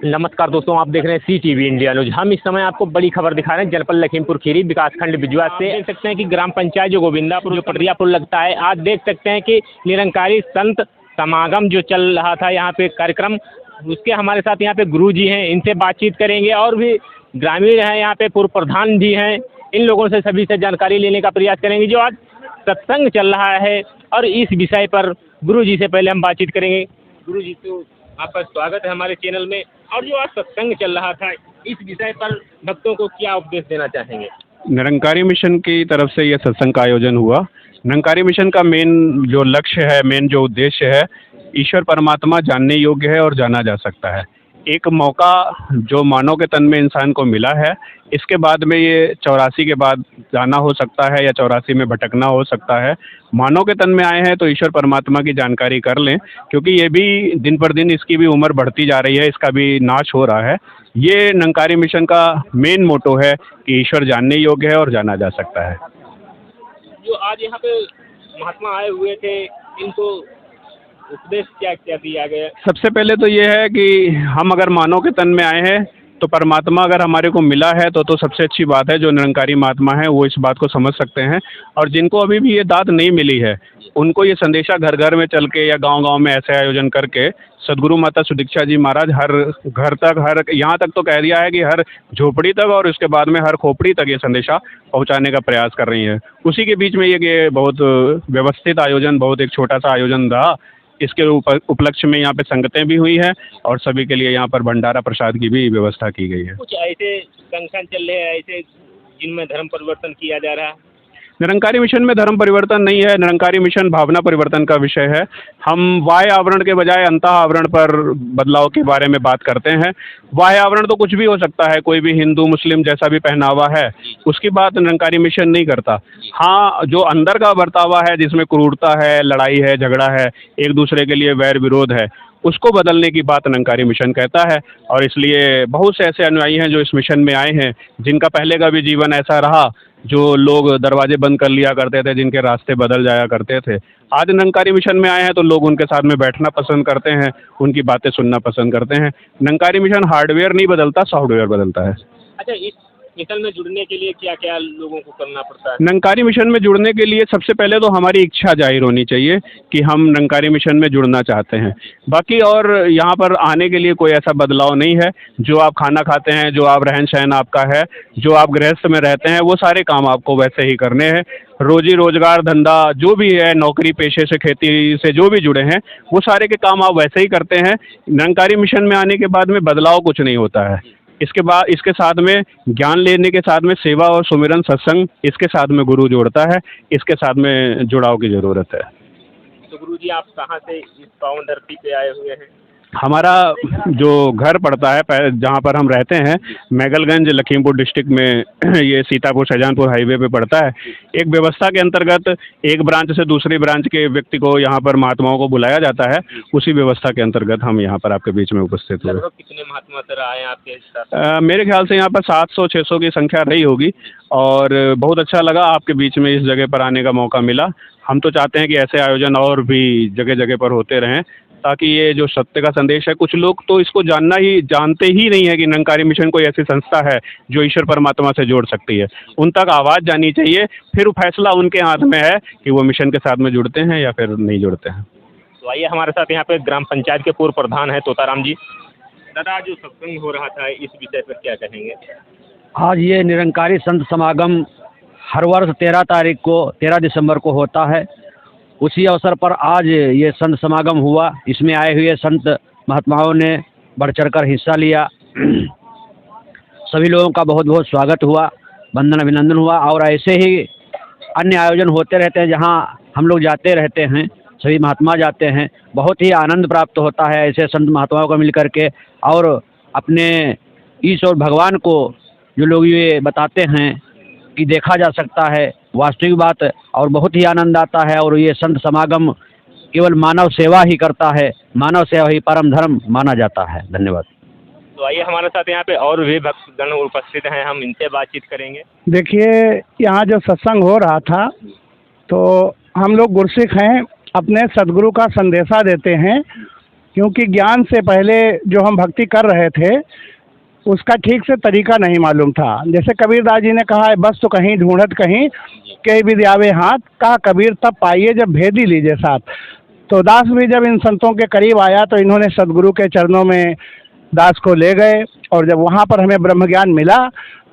नमस्कार दोस्तों, आप देख रहे हैं CTV इंडिया न्यूज। हम इस समय आपको बड़ी खबर दिखा रहे हैं जनपद लखीमपुर खीरी विकासखंड बिजुआ से। देख सकते हैं कि ग्राम पंचायत जो गोविंदापुर जो पटरिया पुल लगता है, आज देख सकते हैं कि निरंकारी संत समागम जो चल रहा था यहाँ पे कार्यक्रम, उसके हमारे साथ यहाँ पे गुरु जी हैं, इनसे बातचीत करेंगे और भी ग्रामीण हैं, यहाँ पे पूर्व प्रधान जी हैं, इन लोगों से सभी से जानकारी लेने का प्रयास करेंगे जो आज सत्संग चल रहा है। और इस विषय पर गुरु जी से पहले हम बातचीत करेंगे। गुरु जी, तो आपका स्वागत है हमारे चैनल में। और जो आज सत्संग चल रहा था, इस विषय पर भक्तों को क्या उपदेश देना चाहेंगे? निरंकारी मिशन की तरफ से यह सत्संग का आयोजन हुआ। निरंकारी मिशन का मेन जो लक्ष्य है, मेन जो उद्देश्य है, ईश्वर परमात्मा जानने योग्य है और जाना जा सकता है। एक मौका जो मानव के तन में इंसान को मिला है, इसके बाद में ये 84 के बाद जाना हो सकता है या 84 में भटकना हो सकता है। मानव के तन में आए हैं तो ईश्वर परमात्मा की जानकारी कर लें, क्योंकि ये भी दिन पर दिन इसकी भी उम्र बढ़ती जा रही है, इसका भी नाश हो रहा है। ये निरंकारी मिशन का मेन मोटो है कि ईश्वर जानने योग्य है और जाना जा सकता है। जो आज यहाँ पे महात्मा आए हुए थे, इनको उपदेश क्या क्या दिया गया? सबसे पहले तो ये है कि हम अगर मानव के तन में आए हैं तो परमात्मा अगर हमारे को मिला है तो सबसे अच्छी बात है। जो निरंकारी महात्मा है वो इस बात को समझ सकते हैं, और जिनको अभी भी ये दात नहीं मिली है उनको ये संदेशा घर घर में चल के या गांव-गांव में ऐसे आयोजन करके सदगुरु माता सुदीक्षा जी महाराज हर घर तक, हर यहाँ तक तो कह दिया है कि हर झोपड़ी तक और उसके बाद में हर खोपड़ी तक ये संदेशा पहुँचाने का प्रयास कर रही हैं। उसी के बीच में ये बहुत व्यवस्थित आयोजन, बहुत एक छोटा सा आयोजन रहा। इसके उपलक्ष्य में यहाँ पे संगतें भी हुई हैं और सभी के लिए यहाँ पर भंडारा प्रसाद की भी व्यवस्था की गई है। कुछ ऐसे संगठन चल रहे हैं ऐसे जिनमें धर्म परिवर्तन किया जा रहा है? निरंकारी मिशन में धर्म परिवर्तन नहीं है, निरंकारी मिशन भावना परिवर्तन का विषय है। हम बाह्य आवरण के बजाय अंतः आवरण पर बदलाव के बारे में बात करते हैं। बाह्य आवरण तो कुछ भी हो सकता है, कोई भी हिंदू मुस्लिम जैसा भी पहनावा है उसकी बात निरंकारी मिशन नहीं करता। हाँ, जो अंदर का बर्तावा है जिसमें क्रूरता है, लड़ाई है, झगड़ा है, एक दूसरे के लिए वैर विरोध है, उसको बदलने की बात निरंकारी मिशन कहता है। और इसलिए बहुत से ऐसे अनुयायी हैं जो इस मिशन में आए हैं, जिनका पहले का भी जीवन ऐसा रहा, जो लोग दरवाजे बंद कर लिया करते थे, जिनके रास्ते बदल जाया करते थे। आज निरंकारी मिशन में आए हैं तो लोग उनके साथ में बैठना पसंद करते हैं, उनकी बातें सुनना पसंद करते हैं। निरंकारी मिशन हार्डवेयर नहीं बदलता, सॉफ्टवेयर बदलता है। अच्छा, इस मिशन में जुड़ने के लिए क्या क्या लोगों को करना पड़ता है? निरंकारी मिशन में जुड़ने के लिए सबसे पहले तो हमारी इच्छा जाहिर होनी चाहिए कि हम निरंकारी मिशन में जुड़ना चाहते हैं। बाकी और यहाँ पर आने के लिए कोई ऐसा बदलाव नहीं है। जो आप खाना खाते हैं, जो आप रहन सहन आपका है, जो आप गृहस्थ में रहते हैं, वो सारे काम आपको वैसे ही करने हैं। रोजी रोजगार, धंधा जो भी है, नौकरी पेशे से, खेती से जो भी जुड़े हैं, वो सारे के काम आप वैसे ही करते हैं। निरंकारी मिशन में आने के बाद में बदलाव कुछ नहीं होता है। इसके बाद इसके साथ में ज्ञान लेने के साथ में सेवा और सुमिरन सत्संग, इसके साथ में गुरु जोड़ता है, इसके साथ में जुड़ाव की ज़रूरत है। तो गुरु जी, आप कहाँ से इस पावन धरती पे आए हुए हैं? हमारा जो घर पड़ता है जहाँ पर हम रहते हैं, मैगलगंज लखीमपुर डिस्ट्रिक्ट में ये सीतापुर शाहजहांपुर हाईवे पे पड़ता है। एक व्यवस्था के अंतर्गत एक ब्रांच से दूसरी ब्रांच के व्यक्ति को यहाँ पर महात्माओं को बुलाया जाता है। उसी व्यवस्था के अंतर्गत हम यहाँ पर आपके बीच में उपस्थित हुए। कितने महात्मा सर आए आपके साथ? मेरे ख्याल से यहाँ पर 700-600 की संख्या रही होगी, और बहुत अच्छा लगा आपके बीच में इस जगह पर आने का मौका मिला। हम तो चाहते हैं कि ऐसे आयोजन और भी जगह जगह पर होते रहें, ताकि ये जो सत्य का संदेश है, कुछ लोग तो इसको जानते ही नहीं है कि निरंकारी मिशन कोई ऐसी संस्था है जो ईश्वर परमात्मा से जोड़ सकती है। उन तक आवाज़ जानी चाहिए, फिर फैसला उनके हाथ में है कि वो मिशन के साथ में जुड़ते हैं या फिर नहीं जुड़ते हैं। तो आइए, हमारे साथ यहाँ पे ग्राम पंचायत के पूर्व प्रधान है तोताराम जी। दादा, जो सत्संग हो रहा था, इस विषय पर क्या कहेंगे? आज ये निरंकारी संत समागम हर वर्ष 13 दिसंबर को होता है। उसी अवसर पर आज ये संत समागम हुआ। इसमें आए हुए संत महात्माओं ने बढ़ चढ़कर हिस्सा लिया। सभी लोगों का बहुत बहुत स्वागत हुआ, वंदन अभिनंदन हुआ। और ऐसे ही अन्य आयोजन होते रहते हैं जहां हम लोग जाते रहते हैं, सभी महात्मा जाते हैं। बहुत ही आनंद प्राप्त होता है ऐसे संत महात्माओं को मिल करके, और अपने ईश्वर भगवान को जो लोग ये बताते हैं कि देखा जा सकता है, वास्तविक बात, और बहुत ही आनंद आता है। और ये संत समागम केवल मानव सेवा ही करता है, मानव सेवा ही परम धर्म माना जाता है। धन्यवाद। तो आइए, हमारे साथ यहाँ पे और भी भक्तगण उपस्थित हैं, हम इनसे बातचीत करेंगे। देखिए, यहाँ जो सत्संग हो रहा था तो हम लोग गुरसिख हैं, अपने सदगुरु का संदेशा देते हैं क्योंकि ज्ञान से पहले जो हम भक्ति कर रहे थे उसका ठीक से तरीका नहीं मालूम था। जैसे कबीरदास जी ने कहा है, बस तो कहीं ढूंढत कहीं कई विद्यावे हाथ, कहा कबीर तब पाइए जब भेद ही लीजिए साथ। तो दास भी जब इन संतों के करीब आया तो इन्होंने सदगुरु के चरणों में दास को ले गए, और जब वहाँ पर हमें ब्रह्म ज्ञान मिला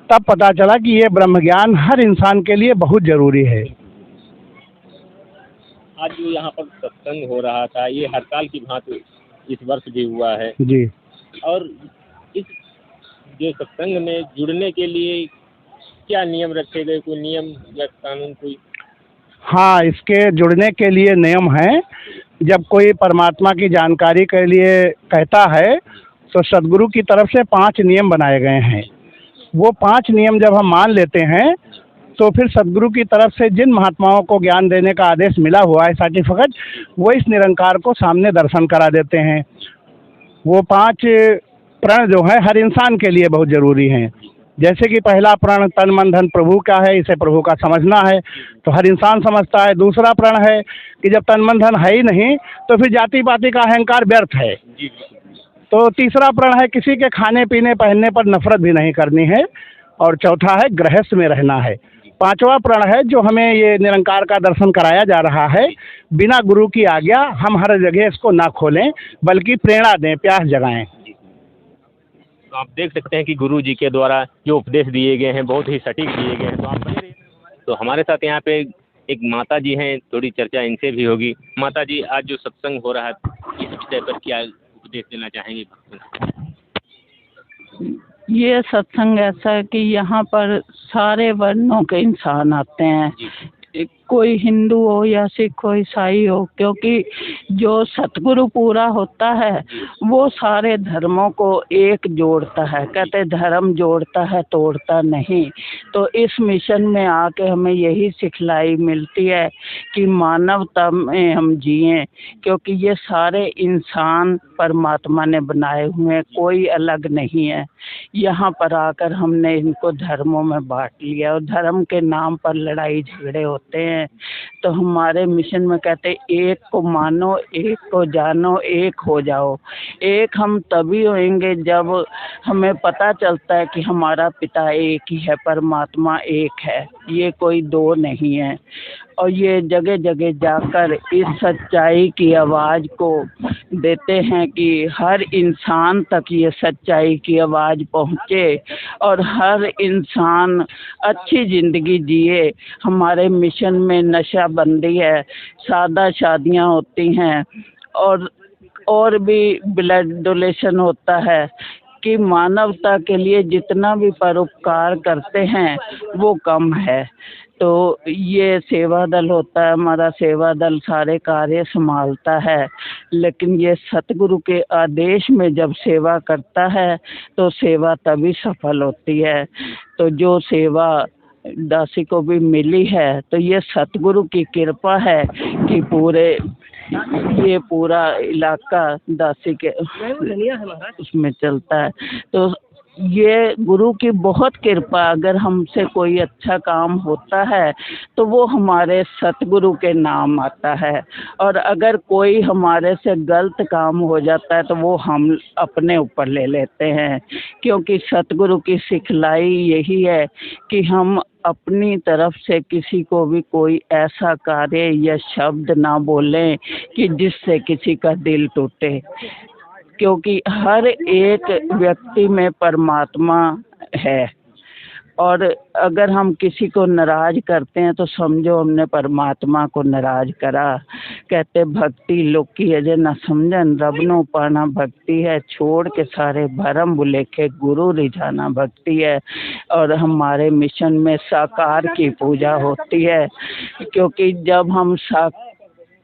तब पता चला कि ये ब्रह्म ज्ञान हर इंसान के लिए बहुत ज़रूरी है। आज जो यहाँ पर सत्संग हो रहा था ये हर साल की भांति इस वर्ष भी हुआ है जी। और इस जो सत्संग में जुड़ने के लिए क्या नियम रखे गए, कोई नियम या कानून कोई? हाँ, इसके जुड़ने के लिए नियम हैं। जब कोई परमात्मा की जानकारी के लिए कहता है तो सदगुरु की तरफ से 5 नियम बनाए गए हैं। वो 5 नियम जब हम मान लेते हैं तो फिर सदगुरु की तरफ से जिन महात्माओं को ज्ञान देने का आदेश मिला हुआ है, सर्टिफिकेट, वो इस निरंकार को सामने दर्शन करा देते हैं। वो 5 प्रण जो है हर इंसान के लिए बहुत ज़रूरी हैं। जैसे कि पहला प्रण तन मन धन प्रभु का है, इसे प्रभु का समझना है, तो हर इंसान समझता है। दूसरा प्रण है कि जब तन मन धन है ही नहीं तो फिर जाति पाति का अहंकार व्यर्थ है। तो तीसरा प्रण है किसी के खाने पीने पहनने पर नफरत भी नहीं करनी है। और चौथा है गृहस्थ में रहना है। 5वां प्रण है जो हमें ये निरंकार का दर्शन कराया जा रहा है, बिना गुरु की आज्ञा हम हर जगह इसको ना खोलें बल्कि प्रेरणा दें, प्यास जगाएं। तो आप देख सकते हैं कि गुरु जी के द्वारा जो उपदेश दिए गए हैं बहुत ही सटीक दिए गए हैं। तो आप बने रहिए। तो हमारे साथ यहाँ पे एक माता जी हैं, थोड़ी चर्चा इनसे भी होगी। माता जी, आज जो सत्संग हो रहा है इस विषय पर क्या उपदेश देना चाहेंगे भक्तों को? ये सत्संग ऐसा है कि यहाँ पर सारे वर्णों के इंसान आते हैं, कोई हिंदू हो या सिख हो ईसाई हो, क्योंकि जो सतगुरु पूरा होता है वो सारे धर्मों को एक जोड़ता है। कहते धर्म जोड़ता है तोड़ता नहीं। तो इस मिशन में आके हमें यही सिखलाई मिलती है कि मानवता में हम जिएं, क्योंकि ये सारे इंसान परमात्मा ने बनाए हुए हैं, कोई अलग नहीं है। यहाँ पर आकर हमने इनको धर्मों में बांट लिया और धर्म के नाम पर लड़ाई झगड़े होते हैं। तो हमारे मिशन में कहते एक को मानो, एक को जानो, एक हो जाओ। एक हम तभी होंगे जब हमें पता चलता है कि हमारा पिता एक ही है, परमात्मा एक है, ये कोई दो नहीं है। और ये जगह जगह जाकर इस सच्चाई की आवाज़ को देते हैं कि हर इंसान तक ये सच्चाई की आवाज़ पहुँचे और हर इंसान अच्छी ज़िंदगी जिए। हमारे मिशन में नशा बंदी है, सादा शादियाँ होती हैं और भी ब्लड डोनेशन होता है कि मानवता के लिए जितना भी परोपकार करते हैं वो कम है। तो ये सेवा दल होता है, हमारा सेवा दल सारे कार्य संभालता है, लेकिन ये सतगुरु के आदेश में जब सेवा करता है तो सेवा तभी सफल होती है। तो जो सेवा दासी को भी मिली है तो ये सतगुरु की कृपा है कि ये पूरा इलाका दासी के उसमें चलता है। तो ये गुरु की बहुत कृपा। अगर हमसे कोई अच्छा काम होता है तो वो हमारे सतगुरु के नाम आता है, और अगर कोई हमारे से गलत काम हो जाता है तो वो हम अपने ऊपर ले लेते हैं, क्योंकि सतगुरु की सिखलाई यही है कि हम अपनी तरफ से किसी को भी कोई ऐसा कार्य या शब्द ना बोलें कि जिससे किसी का दिल टूटे, क्योंकि हर एक व्यक्ति में परमात्मा है। और अगर हम किसी को नाराज करते हैं तो समझो हमने परमात्मा को नाराज करा। कहते भक्ति लोकी अजय न समझन, रब नो पाना भक्ति है, छोड़ के सारे भरम बुलेखे गुरु रिझाना भक्ति है। और हमारे मिशन में साकार की पूजा होती है, क्योंकि जब हम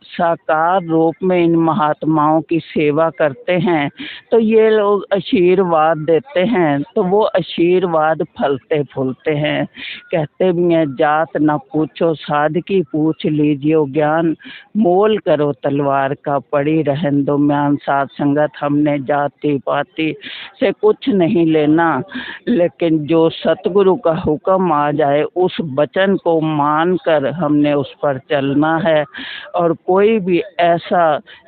साकार रूप में इन महात्माओं की सेवा करते हैं तो ये लोग आशीर्वाद देते हैं, तो वो आशीर्वाद फलते फूलते हैं। कहते भी हैं जात ना पूछो साधकी, पूछ लीजिए ज्ञान, मोल करो तलवार का पड़ी रहन दो म्यान। साथ संगत हमने जाति पाति से कुछ नहीं लेना, लेकिन जो सतगुरु का हुक्म आ जाए उस वचन को मान कर हमने उस पर चलना है। और कोई भी ऐसा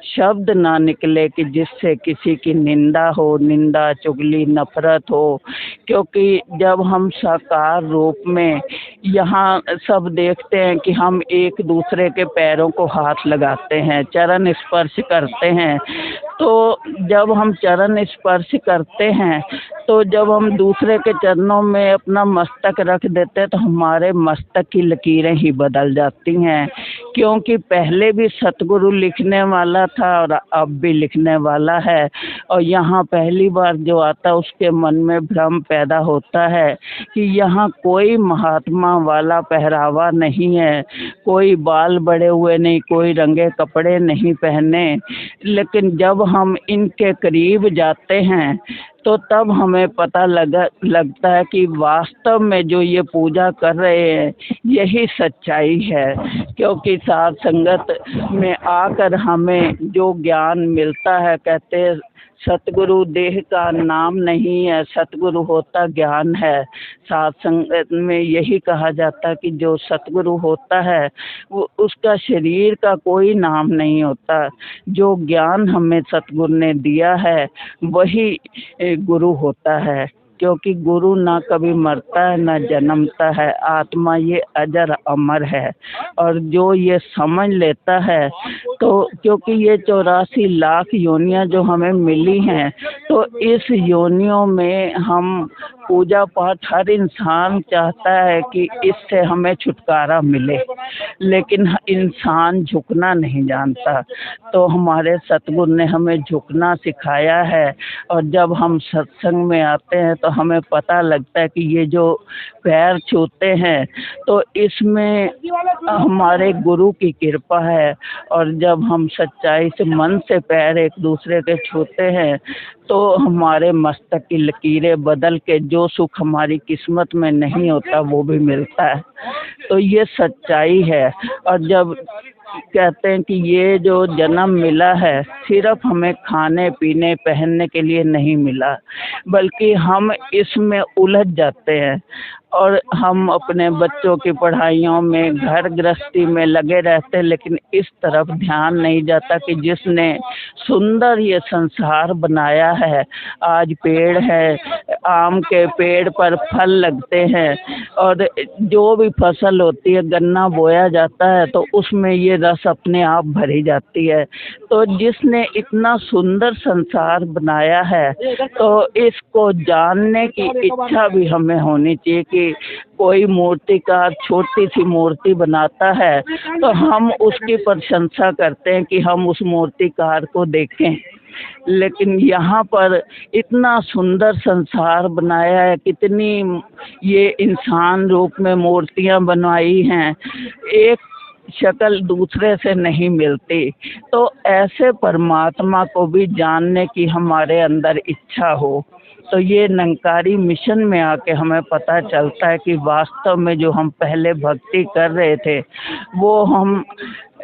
शब्द ना निकले कि जिससे किसी की निंदा हो, निंदा चुगली नफरत हो। क्योंकि जब हम साकार रूप में यहाँ सब देखते हैं कि हम एक दूसरे के पैरों को हाथ लगाते हैं, चरण स्पर्श करते हैं, तो जब हम चरण स्पर्श करते हैं तो जब हम दूसरे के चरणों में अपना मस्तक रख देते हैं तो हमारे मस्तक की लकीरें ही बदल जाती हैं। क्योंकि पहले भी सतगुरु लिखने वाला था और अब भी लिखने वाला है, और यहाँ पहली बार जो आता उसके मन में भ्रम पैदा होता है कि यहाँ कोई महात्मा वाला पहरावा नहीं है, कोई बाल बड़े हुए नहीं, कोई रंगे कपड़े नहीं पहने। लेकिन जब हम इनके करीब जाते हैं तो तब हमें पता लगता है कि वास्तव में जो ये पूजा कर रहे हैं यही सच्चाई है। क्योंकि साध संगत में आकर हमें जो ज्ञान मिलता है, कहते हैं सतगुरु देह का नाम नहीं है, सतगुरु होता ज्ञान है। साध संगत में यही कहा जाता है कि जो सतगुरु होता है वो उसका शरीर का कोई नाम नहीं होता। जो ज्ञान हमें सतगुरु ने दिया है वही गुरु होता है। क्योंकि गुरु ना कभी मरता है ना जन्मता है, आत्मा ये अजर अमर है। और जो ये समझ लेता है तो क्योंकि ये 84 लाख योनियां जो हमें मिली हैं, तो इस योनियों में हम पूजा पाठ हर इंसान चाहता है कि इससे हमें छुटकारा मिले, लेकिन इंसान झुकना नहीं जानता। तो हमारे सतगुरु ने हमें झुकना सिखाया है। और जब हम सत्संग में आते हैं तो हमें पता लगता है कि ये जो पैर छूते हैं तो इसमें हमारे गुरु की कृपा है। और जब हम सच्चाई से मन से पैर एक दूसरे के छूते हैं तो हमारे मस्तक की लकीरें बदल के जो सुख हमारी किस्मत में नहीं होता वो भी मिलता है। तो ये सच्चाई है। और जब कहते हैं कि ये जो जन्म मिला है सिर्फ हमें खाने पीने पहनने के लिए नहीं मिला, बल्कि हम इसमें उलझ जाते हैं और हम अपने बच्चों की पढ़ाइयों में, घर गृहस्थी में लगे रहते हैं, लेकिन इस तरफ ध्यान नहीं जाता कि जिसने सुंदर ये संसार बनाया है। आज पेड़ है, आम के पेड़ पर फल लगते हैं और जो भी फसल होती है, गन्ना बोया जाता है तो उसमें ये रस अपने आप भरी जाती है। तो जिसने इतना सुंदर संसार बनाया है तो इसको जानने की इच्छा भी हमें होनी चाहिए कि कोई मूर्तिकार छोटी सी मूर्ति बनाता है तो हम उसकी प्रशंसा करते हैं कि हम उस मूर्तिकार को देखें। लेकिन यहाँ पर इतना सुंदर संसार बनाया है, कितनी ये इंसान रूप में मूर्तियाँ बनवाई हैं, एक शक्ल दूसरे से नहीं मिलती। तो ऐसे परमात्मा को भी जानने की हमारे अंदर इच्छा हो तो ये निरंकारी मिशन में आके हमें पता चलता है कि वास्तव में जो हम पहले भक्ति कर रहे थे वो हम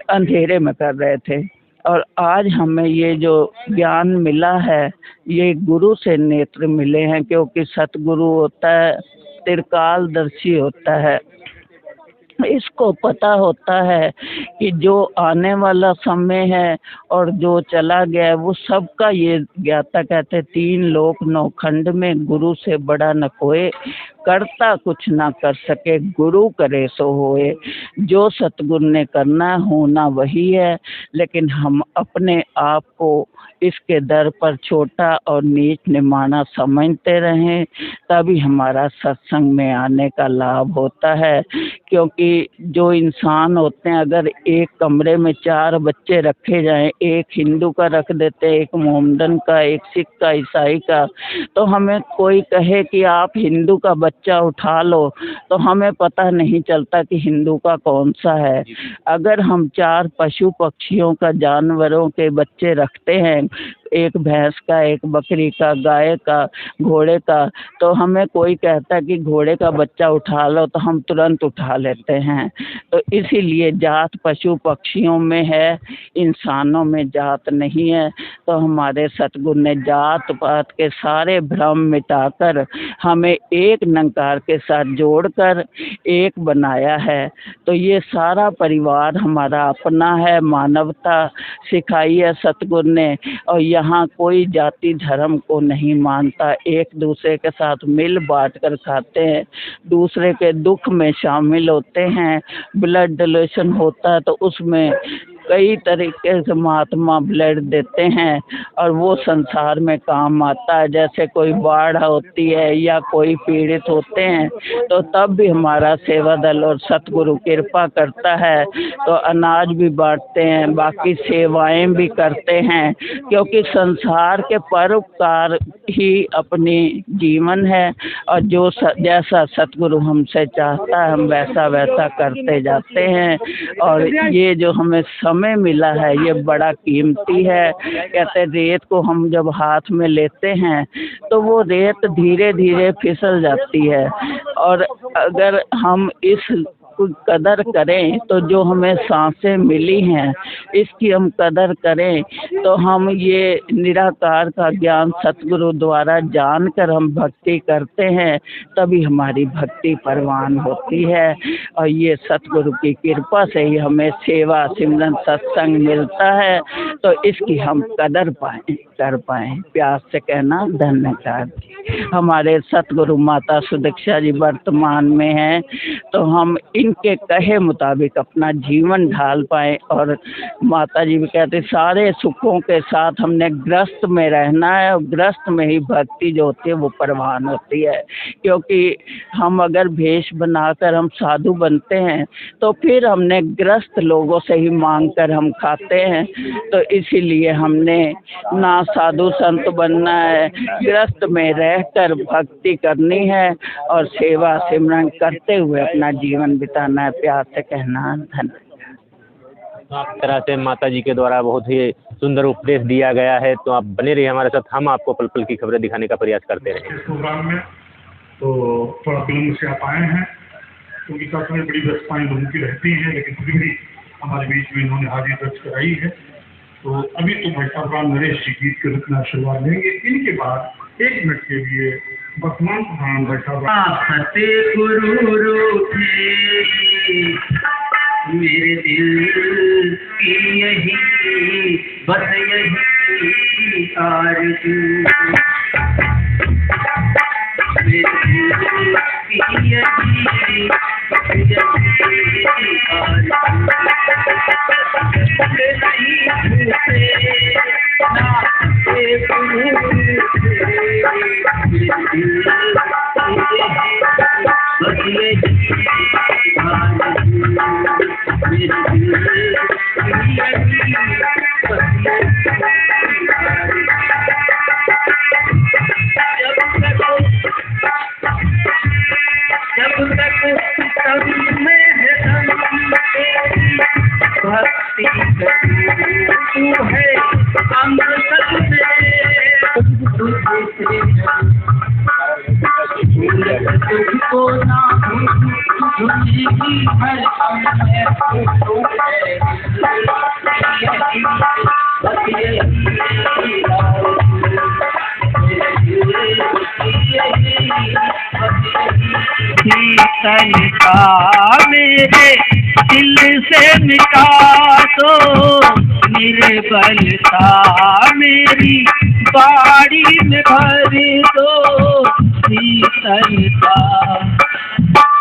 अंधेरे में कर रहे थे। और आज हमें ये जो ज्ञान मिला है ये गुरु से नेत्र मिले हैं। क्योंकि सतगुरु होता है त्रिकालदर्शी होता है, इसको पता होता है कि जो आने वाला समय है और जो चला गया है वो सबका ये ज्ञाता। कहते 3 लोक 9 खंड में गुरु से बड़ा न कोई, करता कुछ ना कर सके गुरु करे सो होए। जो सतगुरु ने करना होना वही है, लेकिन हम अपने आप को इसके दर पर छोटा और नीच निमाना समझते रहें, तभी हमारा सत्संग में आने का लाभ होता है। क्योंकि जो इंसान होते हैं, अगर एक कमरे में 4 बच्चे रखे जाएं, एक हिंदू का रख देते, एक मोहम्मदन का, एक सिख का, ईसाई का, तो हमें कोई कहे कि आप हिंदू का बच्चा उठा लो तो हमें पता नहीं चलता कि हिंदू का कौन सा है। अगर हम 4 पशु पक्षियों का, जानवरों के बच्चे रखते हैं, एक भैंस का, एक बकरी का, गाय का, घोड़े का, तो हमें कोई कहता कि घोड़े का बच्चा उठा लो तो हम तुरंत उठा लेते हैं। तो इसीलिए जात पशु पक्षियों में है, इंसानों में जात नहीं है। तो हमारे सतगुरु ने जात पात के सारे भ्रम मिटाकर हमें एक निरंकार के साथ जोड़कर एक बनाया है। तो ये सारा परिवार हमारा अपना है, मानवता सिखाई है सतगुरु ने, और यहाँ कोई जाति धर्म को नहीं मानता, एक दूसरे के साथ मिल बांट कर खाते हैं, दूसरे के दुख में शामिल होते हैं। ब्लड डोनेशन होता है तो उसमें कई तरीके से महात्मा ब्लड देते हैं और वो संसार में काम आता है। जैसे कोई बाढ़ होती है या कोई पीड़ित होते हैं तो तब भी हमारा सेवा दल और सतगुरु कृपा करता है तो अनाज भी बांटते हैं, बाकी सेवाएं भी करते हैं, क्योंकि संसार के परोपकार ही अपनी जीवन है। और जो जैसा सतगुरु हमसे चाहता है हम वैसा वैसा करते जाते हैं। और ये जो हमें समय मिला है ये बड़ा कीमती है। कहते रेत को हम जब हाथ में लेते हैं तो वो रेत धीरे धीरे फिसल जाती है, और अगर हम इस कदर करें तो जो हमें सांसें मिली हैं इसकी हम कदर करें तो हम ये निराकार का ज्ञान सतगुरु द्वारा जानकर हम भक्ति करते हैं, तभी हमारी भक्ति परवान होती है। और ये सतगुरु की कृपा से ही हमें सेवा सिमरन सत्संग मिलता है, तो इसकी हम कदर कर पाएँ। प्यास से कहना धन्यवाद। हमारे सतगुरु माता सुदीक्षा जी वर्तमान में हैं, तो हम इनके कहे मुताबिक अपना जीवन ढाल पाएँ। और माता जी भी कहते सारे सुखों के साथ हमने ग्रस्त में रहना है, और ग्रस्त में ही भक्ति जो होती है वो परवान होती है। क्योंकि हम अगर भेष बनाकर हम साधु बनते हैं तो फिर हमने ग्रस्त लोगों से ही मांग कर हम खाते हैं। तो इसीलिए हमने ना साधु संत बनना है, ग्रस्त में रहकर भक्ति करनी है और सेवा सिमरन करते हुए अपना जीवन बिताना है। प्यार से कहना धन्यवाद। आप तरह से माता जी के द्वारा बहुत ही सुंदर उपदेश दिया गया है, तो आप बने रहिए हमारे साथ, हम आपको पल पल की खबरें दिखाने का प्रयास करते रहेंगे। प्रोग्राम में तो थोड़ा विलम्ब से आप आए हैं क्योंकि काफी बड़ी व्यवस्थाएं लोगों की रहती हैं, लेकिन फिर भी हमारे बीच में इन्होंने हाजिरी दर्ज कराई है। तो अभी तो भाई साहब नरेश जी गीत के रुकना शुरुआत लेंगे, इनके बाद 1 मिनट के लिए वर्तमान प्रधान भाई साहब गुरु मेरे दिल की यही बस यही आरज़ू, मेरे दिल की यही आरज़ू, नहीं झूठे ना से गुरु मेरे दिल बस यही आरज़ू, मेरे दिल जब तक सब में भक्ति तू है अंग तुझको ना हर मेरे दिल से मिटा दो, निर्बलता मेरी बाड़ी में भर दो, शीतलता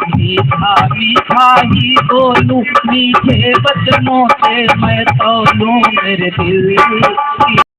मीठा मीठा ही बोलूं, मीठे बचनों से मैं तौलूं मेरे दिल की